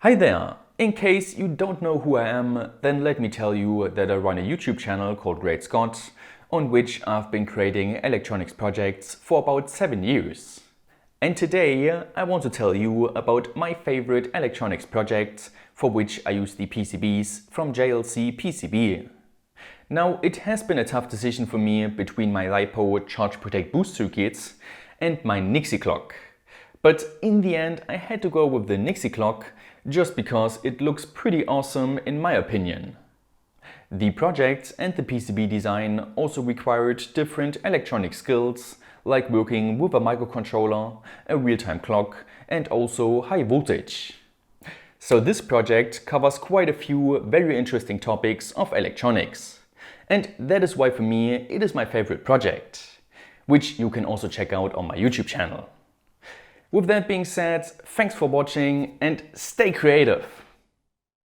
Hi there! In case you don't know who I am, then let me tell you that I run a YouTube channel called Greatscott, on which I've been creating electronics projects for about 7 years. And today I want to tell you about my favorite electronics project for which I use the PCBs from JLCPCB. Now, it has been a tough decision for me between my LiPo charge protect boost circuits and my Nixie clock. But in the end I had to go with the Nixie clock just because it looks pretty awesome in my opinion. The project and the PCB design also required different electronic skills, like working with a microcontroller, a real-time clock and also high voltage. So this project covers quite a few very interesting topics of electronics. And that is why for me it is my favorite project, which you can also check out on my YouTube channel. With that being said, thanks for watching and stay creative!